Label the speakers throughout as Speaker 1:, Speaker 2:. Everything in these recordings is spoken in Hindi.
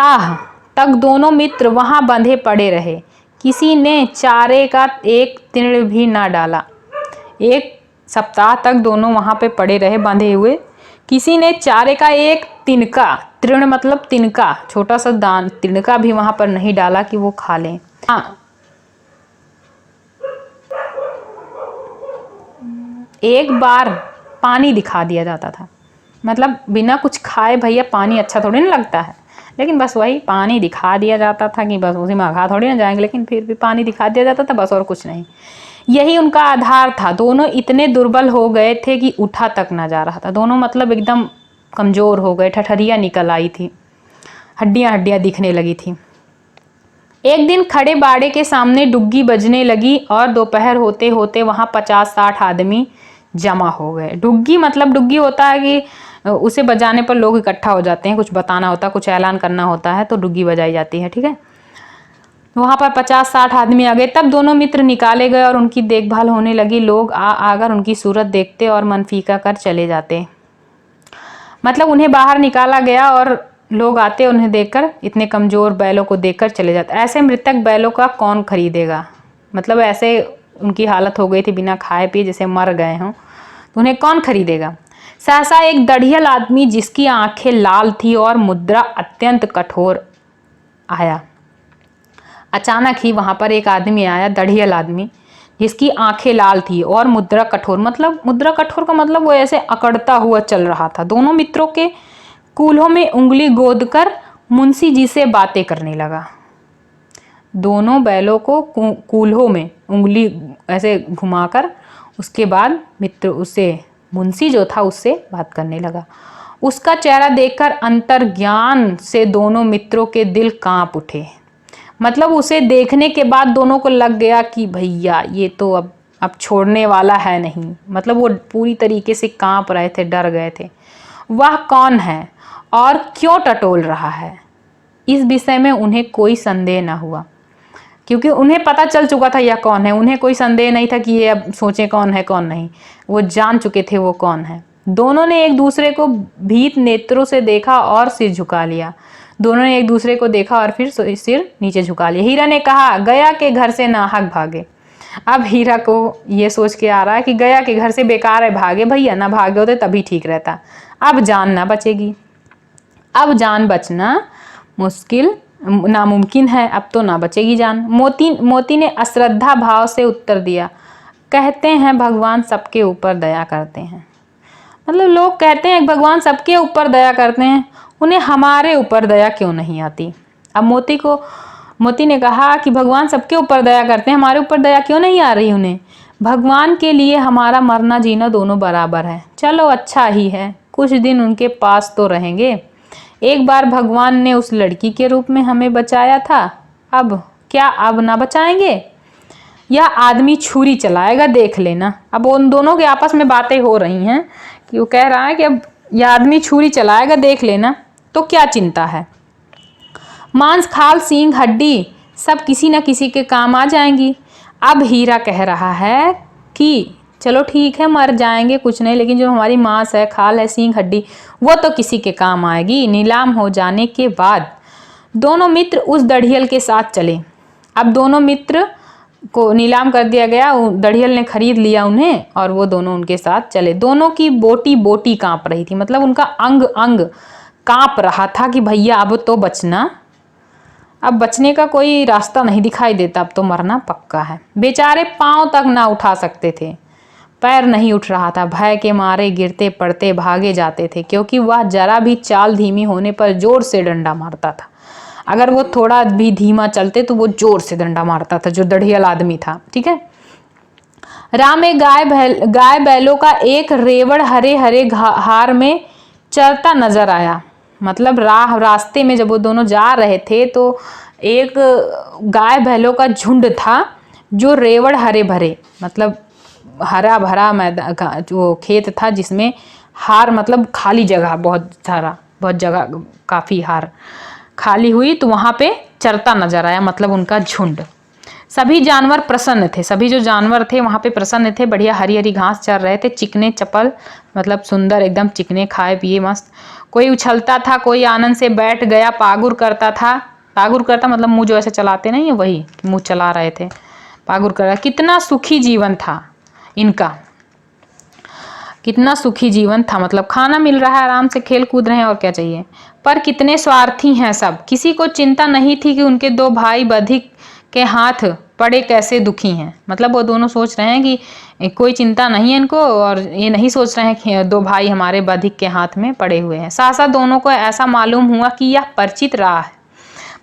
Speaker 1: सप्ताह तक दोनों मित्र वहां बंधे पड़े रहे। किसी ने चारे का एक तीर्ण भी न डाला। 1 सप्ताह तक दोनों वहां पे पड़े रहे बंधे हुए। किसी ने चारे का एक तिनका, तृण मतलब तिनका, छोटा सा दान, तिनका भी वहां पर नहीं डाला कि वो खा लें। हाँ, एक बार पानी दिखा दिया जाता था, मतलब बिना कुछ खाए भैया पानी अच्छा थोड़ी ना लगता है, लेकिन बस वही पानी दिखा दिया जाता था कि बस उसी में अघा थोड़ी ना जाएंगे, लेकिन फिर भी पानी दिखा दिया जाता था बस, और कुछ नहीं। यही उनका आधार था। दोनों इतने दुर्बल हो गए थे कि उठा तक ना जा रहा था। दोनों मतलब एकदम कमज़ोर हो गए, ठठरियाँ निकल आई थी, हड्डियाँ हड्डियाँ दिखने लगी थी। एक दिन खड़े बाड़े के सामने डुग्गी बजने लगी और दोपहर होते होते वहाँ 50-60 आदमी जमा हो गए। डुग्गी मतलब, डुग्गी होता है कि उसे बजाने पर लोग इकट्ठा हो जाते हैं, कुछ बताना होता है, कुछ ऐलान करना होता है तो डुग्गी बजाई जाती है, ठीक है। वहाँ पर 50-60 आदमी आ गए। तब दोनों मित्र निकाले गए और उनकी देखभाल होने लगी। लोग आकर उनकी सूरत देखते और मन फीका कर चले जाते। मतलब उन्हें बाहर निकाला गया और लोग आते उन्हें देखकर, इतने कमज़ोर बैलों को देखकर चले जाते। ऐसे मृतक बैलों का कौन खरीदेगा, मतलब ऐसे उनकी हालत हो गई थी बिना खाए पिए जैसे मर गए हों, तो उन्हें कौन खरीदेगा। सहसा एक दढ़ियल आदमी जिसकी आंखें लाल थी और मुद्रा अत्यंत कठोर आया। अचानक ही वहां पर एक आदमी आया, दढ़ियल आदमी, जिसकी आंखें लाल थी और मुद्रा कठोर, मतलब मुद्रा कठोर का मतलब वो ऐसे अकड़ता हुआ चल रहा था। दोनों मित्रों के कूल्हों में उंगली गोदकर मुंशी जी से बातें करने लगा। दोनों बैलों को कूल्हों में उंगली ऐसे घुमाकर उसके बाद मित्र उससे, मुंशी जो था उससे बात करने लगा। उसका चेहरा देखकर अंतर्ज्ञान से दोनों मित्रों के दिल कांप उठे। मतलब उसे देखने के बाद दोनों को लग गया कि भैया ये तो अब छोड़ने वाला है नहीं। मतलब वो पूरी तरीके से कांप रहे थे, डर गए थे। वह कौन है और क्यों टटोल रहा है, इस विषय में उन्हें कोई संदेह न हुआ, क्योंकि उन्हें पता चल चुका था यह कौन है। उन्हें कोई संदेह नहीं था कि ये अब सोचे कौन है कौन नहीं, वो जान चुके थे वो कौन है। दोनों ने एक दूसरे को भीत नेत्रों से देखा और सिर झुका लिया। दोनों ने एक दूसरे को देखा और फिर सिर नीचे झुका लिया। हीरा ने कहा, गया के घर से नाहक भागे। अब हीरा को ये सोच के आ रहा है कि गया के घर से बेकार है भागे, भैया ना भागे होते तभी ठीक रहता। अब जान ना बचेगी, अब जान बचना मुश्किल नामुमकिन है, अब तो ना बचेगी जान। मोती ने अश्रद्धा भाव से उत्तर दिया, कहते हैं भगवान सबके ऊपर दया करते हैं। मतलब लोग कहते हैं भगवान सबके ऊपर दया करते हैं, उन्हें हमारे ऊपर दया क्यों नहीं आती। अब मोती ने कहा कि भगवान सबके ऊपर दया करते हैं, हमारे ऊपर दया क्यों नहीं आ रही उन्हें। भगवान के लिए हमारा मरना जीना दोनों बराबर है। चलो अच्छा ही है, कुछ दिन उनके पास तो रहेंगे। एक बार भगवान ने उस लड़की के रूप में हमें बचाया था, अब क्या अब ना बचाएंगे। यह आदमी छुरी चलाएगा, देख लेना। अब उन दोनों के आपस में बातें हो रही हैं कि वो कह रहा है कि अब यह आदमी छुरी चलाएगा, देख लेना, तो क्या चिंता है। मांस खाल सींग हड्डी सब किसी न किसी के काम आ जाएंगी। अब हीरा कह रहा है कि चलो ठीक है मर जाएंगे कुछ नहीं, लेकिन जो हमारी मांस है, खाल है, सींग हड्डी, वो तो किसी के काम आएगी। नीलाम हो जाने के बाद दोनों मित्र उस दढ़ियल के साथ चले। अब दोनों मित्र को नीलाम कर दिया गया, दढ़ियल ने खरीद लिया उन्हें और वो दोनों उनके साथ चले। दोनों की बोटी बोटी कांप रही थी, मतलब उनका अंग अंग कांप रहा था कि भैया अब तो बचना, अब बचने का कोई रास्ता नहीं दिखाई देता, अब तो मरना पक्का है। बेचारे पांव तक ना उठा सकते थे, पैर नहीं उठ रहा था। भय के मारे गिरते पड़ते भागे जाते थे, क्योंकि वह जरा भी चाल धीमी होने पर जोर से डंडा मारता था। अगर वो थोड़ा भी धीमा चलते तो वो जोर से डंडा मारता था, जो दढ़ियल आदमी था, ठीक है। राह में गाय बैलों का एक रेवड़ हरे हरे हार में चरता नजर आया। मतलब रास्ते में जब वो दोनों जा रहे थे तो एक गाय बैलों का झुंड था जो रेवड़ हरे भरे, मतलब हरा भरा मैदान, जो खेत था जिसमें हार, मतलब खाली जगह बहुत सारा, बहुत जगह काफ़ी हार खाली हुई, तो वहाँ पे चरता नजर आया, मतलब उनका झुंड। सभी जानवर प्रसन्न थे, सभी जो जानवर थे वहाँ पे प्रसन्न थे, बढ़िया हरी हरी घास चर रहे थे, चिकने चपल मतलब सुंदर एकदम चिकने, खाए पिए मस्त। कोई उछलता था, कोई आनंद से बैठ गया, पागुर करता था। पागुर करता मतलब मुंह जो ऐसे चलाते नहीं है, वही मुंह चला रहे थे, पागुर कर रहा। कितना सुखी जीवन था इनका, कितना सुखी जीवन था, मतलब खाना मिल रहा है, आराम से खेल कूद रहे हैं, और क्या चाहिए। पर कितने स्वार्थी हैं सब, किसी को चिंता नहीं थी कि उनके दो भाई बधिक के हाथ पड़े कैसे दुखी हैं। मतलब वो दोनों सोच रहे हैं कि कोई चिंता नहीं है इनको, और ये नहीं सोच रहे हैं कि दो भाई हमारे बधिक के हाथ में पड़े हुए हैं। साथ साथ दोनों को ऐसा मालूम हुआ कि यह परिचित राह है,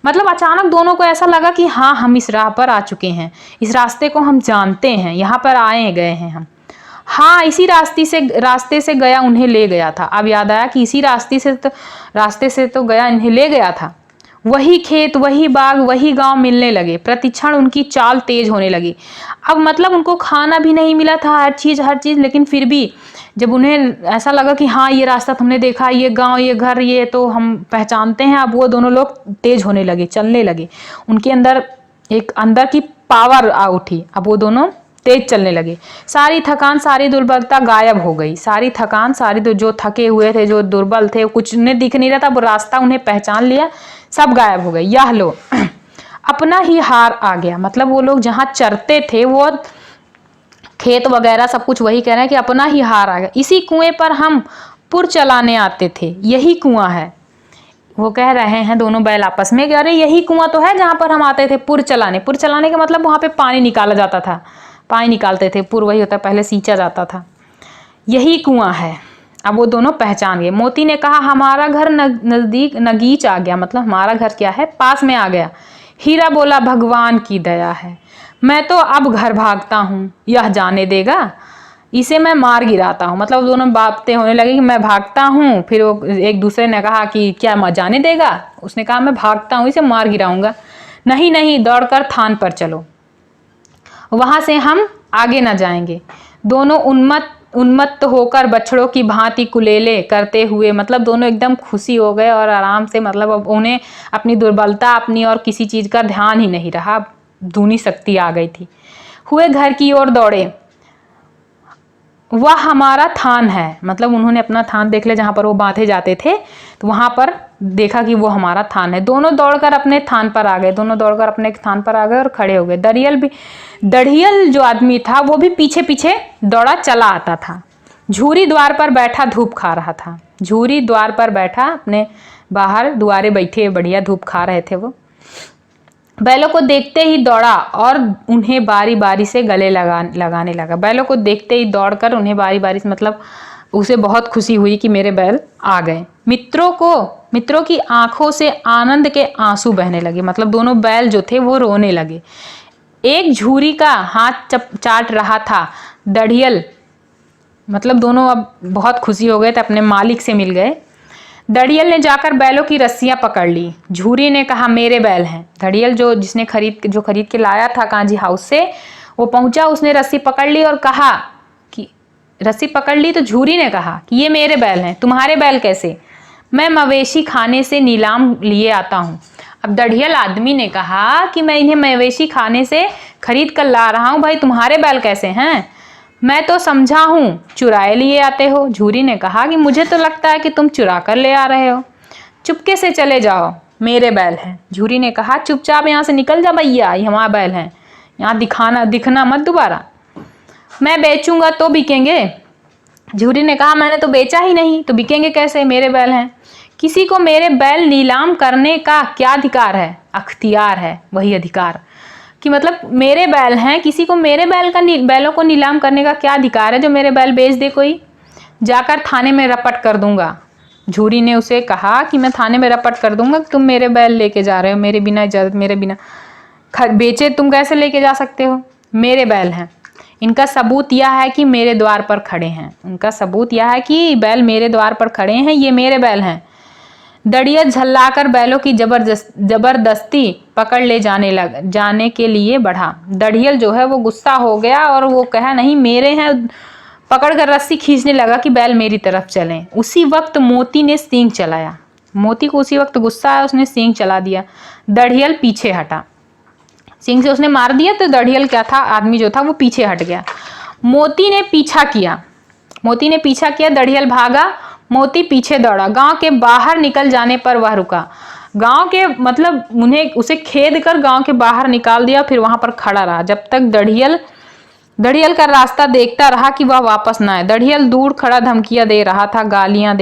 Speaker 1: मतलब अचानक दोनों को ऐसा लगा कि हाँ हम इस राह पर आ चुके हैं, इस रास्ते को हम जानते हैं, यहाँ पर आए गए हैं हम। हाँ इसी रास्ते से गया उन्हें ले गया था। अब याद आया कि इसी रास्ते से तो गया इन्हें ले गया था। वही खेत, वही बाग, वही गांव मिलने लगे। प्रतिक्षण उनकी चाल तेज होने लगी। अब मतलब उनको खाना भी नहीं मिला था, हर चीज़, लेकिन फिर भी जब उन्हें ऐसा लगा कि हाँ ये रास्ता तुमने देखा, ये गांव, ये घर, ये तो हम पहचानते हैं, अब वो दोनों लोग तेज होने लगे, चलने लगे। उनके अंदर एक अंदर की पावर आ उठी, अब वो दोनों तेज चलने लगे। सारी थकान, सारी दुर्बलता गायब हो गई। सारी थकान, जो थके हुए थे, जो दुर्बल थे, कुछ उन्हें दिख नहीं रहा था, वो रास्ता उन्हें पहचान लिया, सब गायब हो गए। यह लो अपना ही हार आ गया, मतलब वो लोग जहाँ चरते थे, वो खेत वगैरह सब कुछ वही कह रहे हैं कि अपना ही हार आ गया। इसी कुएं पर हम पुर चलाने आते थे, यही कुआं है। वो कह रहे हैं दोनों बैल आपस में कि अरे यही कुआं तो है जहाँ पर हम आते थे पुर चलाने। पुर चलाने का मतलब वहाँ पे पानी निकाला जाता था, पानी निकालते थे, पुर वही होता है, पहले सींचा जाता था। यही कुआं है। अब वो दोनों पहचान गए। मोती ने कहा हमारा घर नजदीक, नगीच आ गया, मतलब हमारा घर क्या है, पास में आ गया। हीरा बोला भगवान की दया है, मैं तो अब घर भागता हूँ, यह जाने देगा, इसे मैं मार गिराता हूँ। मतलब दोनों बातें होने लगी कि मैं भागता हूँ, फिर वो एक दूसरे ने कहा कि क्या मैं जाने देगा, उसने कहा मैं भागता हूँ, इसे मार गिराऊंगा। नहीं नहीं, दौड़कर थान पर चलो, वहां से हम आगे न जाएंगे। दोनों उन्मत्त होकर बछड़ों की भांति कुलेले करते हुए, मतलब दोनों एकदम खुशी हो गए और आराम से, मतलब अब उन्हें अपनी दुर्बलता, अपनी और किसी चीज का ध्यान ही नहीं रहा, दूनी शक्ति आ गई थी। हुए घर की ओर दौड़े, वह हमारा थान है, मतलब उन्होंने अपना थान देख लिया जहां पर वो बांधे जाते थे, तो वहां पर देखा कि वो हमारा थान है। दोनों दौड़कर अपने थान पर आ गए, दोनों दौड़कर अपने थान पर आ गए और खड़े हो गए। दड़ियल जो आदमी था वो भी पीछे पीछे दौड़ा चला आता था। झूरी द्वार पर बैठा धूप खा रहा था। झूरी द्वार पर बैठा, अपने बाहर दुआरे बैठे बढ़िया धूप खा रहे थे वो। बैलों को देखते ही दौड़ा और उन्हें बारी बारी से गले लगाने लगा। बैलों को देखते ही दौड़कर उन्हें बारी बारी से, मतलब उसे बहुत खुशी हुई कि मेरे बैल आ गए। मित्रों की आंखों से आनंद के आंसू बहने लगे, मतलब दोनों बैल जो थे वो रोने लगे। एक झूरी का हाथ चाट रहा था दड़ियल, मतलब दोनों अब बहुत खुशी हो गए थे, अपने मालिक से मिल गए। दड़ियल ने जाकर बैलों की रस्सियां पकड़ ली। झूरी ने कहा मेरे बैल हैं। दड़ियल जिसने खरीद के लाया था कांजी हाउस से, वो पहुंचा, उसने रस्सी पकड़ ली और कहा कि रस्सी पकड़ ली तो झूरी ने कहा कि ये मेरे बैल हैं, तुम्हारे बैल कैसे? मैं मवेशी खाने से नीलाम लिए आता हूँ। अब दड़ियल आदमी ने कहा कि मैं इन्हें मवेशी खाने से खरीद कर ला रहा हूँ, भाई तुम्हारे बैल कैसे हैं? मैं तो समझा हूँ चुराए लिए आते हो। झूरी ने कहा कि मुझे तो लगता है कि तुम चुरा कर ले आ रहे हो, चुपके से चले जाओ, मेरे बैल हैं। झूरी ने कहा चुपचाप यहाँ से निकल जा भैया, ये हमारा बैल हैं, यहाँ दिखना मत दोबारा, मैं बेचूंगा तो बिकेंगे। झूरी ने कहा मैंने तो बेचा ही नहीं, तो बिकेंगे कैसे, मेरे बैल हैं। किसी को मेरे बैल नीलाम करने का क्या अधिकार है? अख्तियार है, वही अधिकार, कि मतलब मेरे बैल हैं, किसी को मेरे बैलों को नीलाम करने का क्या अधिकार है जो मेरे बैल बेच दे कोई? जाकर थाने में रपट कर दूंगा। झूरी ने उसे कहा कि मैं थाने में रपट कर दूंगा कि तुम मेरे बैल लेके जा रहे हो, मेरे बिना इजाजत, मेरे बिना बेचे तुम कैसे लेके जा सकते हो? मेरे बैल हैं, इनका सबूत यह है कि मेरे द्वार पर खड़े हैं, उनका सबूत यह है कि बैल मेरे द्वार पर खड़े हैं, ये मेरे बैल हैं। दड़ियल झल्लाकर बैलों की जबरदस्ती पकड़ ले जाने के लिए बढ़ा। दड़ियल जो है वो गुस्सा हो गया और वो कहा नहीं मेरे हैं, पकड़कर रस्सी खींचने लगा कि बैल मेरी तरफ चलें। उसी वक्त मोती ने सींग चलाया। मोती को उसी वक्त गुस्सा आया, उसने सींग चला दिया। दड़ियल पीछे हटा। सिंग से उसने मार दिया तो दढ़ियल क्या था, आदमी जो था वो पीछे हट गया। मोती ने पीछा किया, मोती ने पीछा किया, दढ़ियल भागा, मोती पीछे दौड़ा। गांव के बाहर निकल जाने पर वह रुका। गांव के मतलब उन्हें उसे खेद कर गांव के बाहर निकाल दिया, फिर वहां पर खड़ा रहा जब तक दढ़ियल का रास्ता देखता रहा कि वह वापस ना आए। दढ़ियल दूर खड़ा धमकियां दे रहा था, गालियां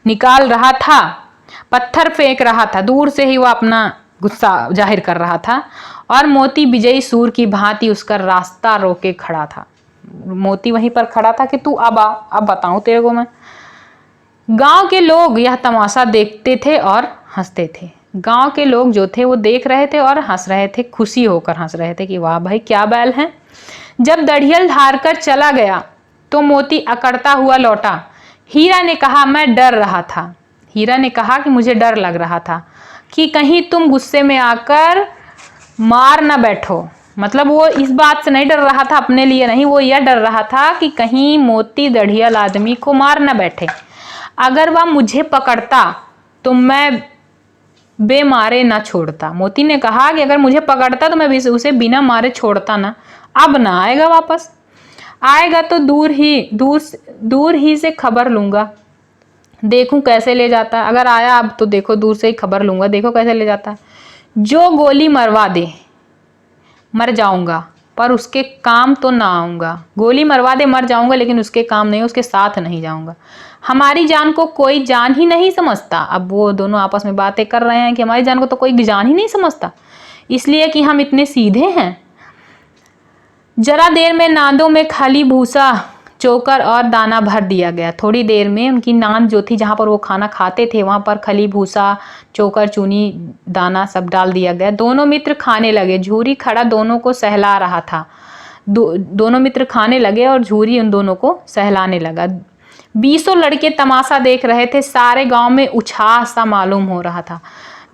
Speaker 1: निकाल रहा था, पत्थर फेंक रहा था। दूर से ही वह अपना गुस्सा जाहिर कर रहा था और मोती विजयी सूर की भांति उसका रास्ता रोके खड़ा था। मोती वहीं पर खड़ा था कि तू अब आ, अब बताऊं तेरे को मैं। गांव के लोग यह तमाशा देखते थे और हंसते थे। गांव के लोग जो थे वो देख रहे थे और हंस रहे थे, खुशी होकर हंस रहे थे कि वाह भाई क्या बैल है। जब दढ़ियल हार कर चला गया तो मोती अकड़ता हुआ लौटा। हीरा ने कहा मैं डर रहा था, हीरा ने कहा कि मुझे डर लग रहा था कि कहीं तुम गुस्से में आकर मार ना बैठो। मतलब वो इस बात से नहीं डर रहा था, अपने लिए नहीं, वो यह डर रहा था कि कहीं मोती दढ़ियल आदमी को मार ना बैठे। अगर वह मुझे पकड़ता तो मैं बेमारे ना छोड़ता। मोती ने कहा कि अगर मुझे पकड़ता तो मैं उसे बिना मारे छोड़ता ना। अब ना आएगा वापस, आएगा तो दूर ही से खबर लूंगा, देखूं कैसे ले जाता है। अगर आया अब तो देखो दूर से ही खबर लूंगा, देखो कैसे ले जाता है। जो गोली मरवा दे मर जाऊंगा पर उसके काम तो ना आऊंगा। गोली मरवा दे मर जाऊंगा लेकिन उसके काम नहीं, उसके साथ नहीं जाऊंगा। हमारी जान को कोई जान ही नहीं समझता। अब वो दोनों आपस में बातें कर रहे हैं कि हमारी जान को तो कोई जान ही नहीं समझता, इसलिए कि हम इतने सीधे हैं। जरा देर में नांदों में खाली भूसा, चोकर और दाना भर दिया गया। थोड़ी देर में उनकी नांद जो थी जहाँ पर वो खाना खाते थे वहाँ पर खली भूसा, चोकर, चूनी, दाना सब डाल दिया गया। दोनों मित्र खाने लगे। झूरी खड़ा दोनों को सहला रहा था। दोनों मित्र खाने लगे और झूरी उन दोनों को सहलाने लगा। 20 लड़के तमाशा देख रहे थे। सारे गांव में उछाह सा मालूम हो रहा था।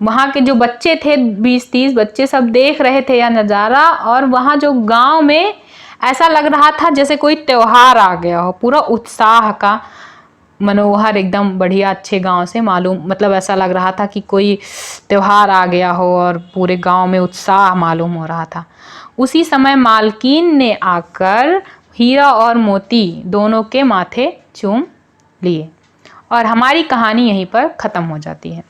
Speaker 1: वहाँ के जो बच्चे थे 20-30 बच्चे सब देख रहे थे यह नज़ारा, और वहाँ जो गांव में ऐसा लग रहा था जैसे कोई त्योहार आ गया हो। पूरा उत्साह का मनोहर एकदम बढ़िया अच्छे गांव से मालूम, मतलब ऐसा लग रहा था कि कोई त्योहार आ गया हो और पूरे गांव में उत्साह मालूम हो रहा था। उसी समय मालकिन ने आकर हीरा और मोती दोनों के माथे चूम लिए और हमारी कहानी यहीं पर ख़त्म हो जाती है।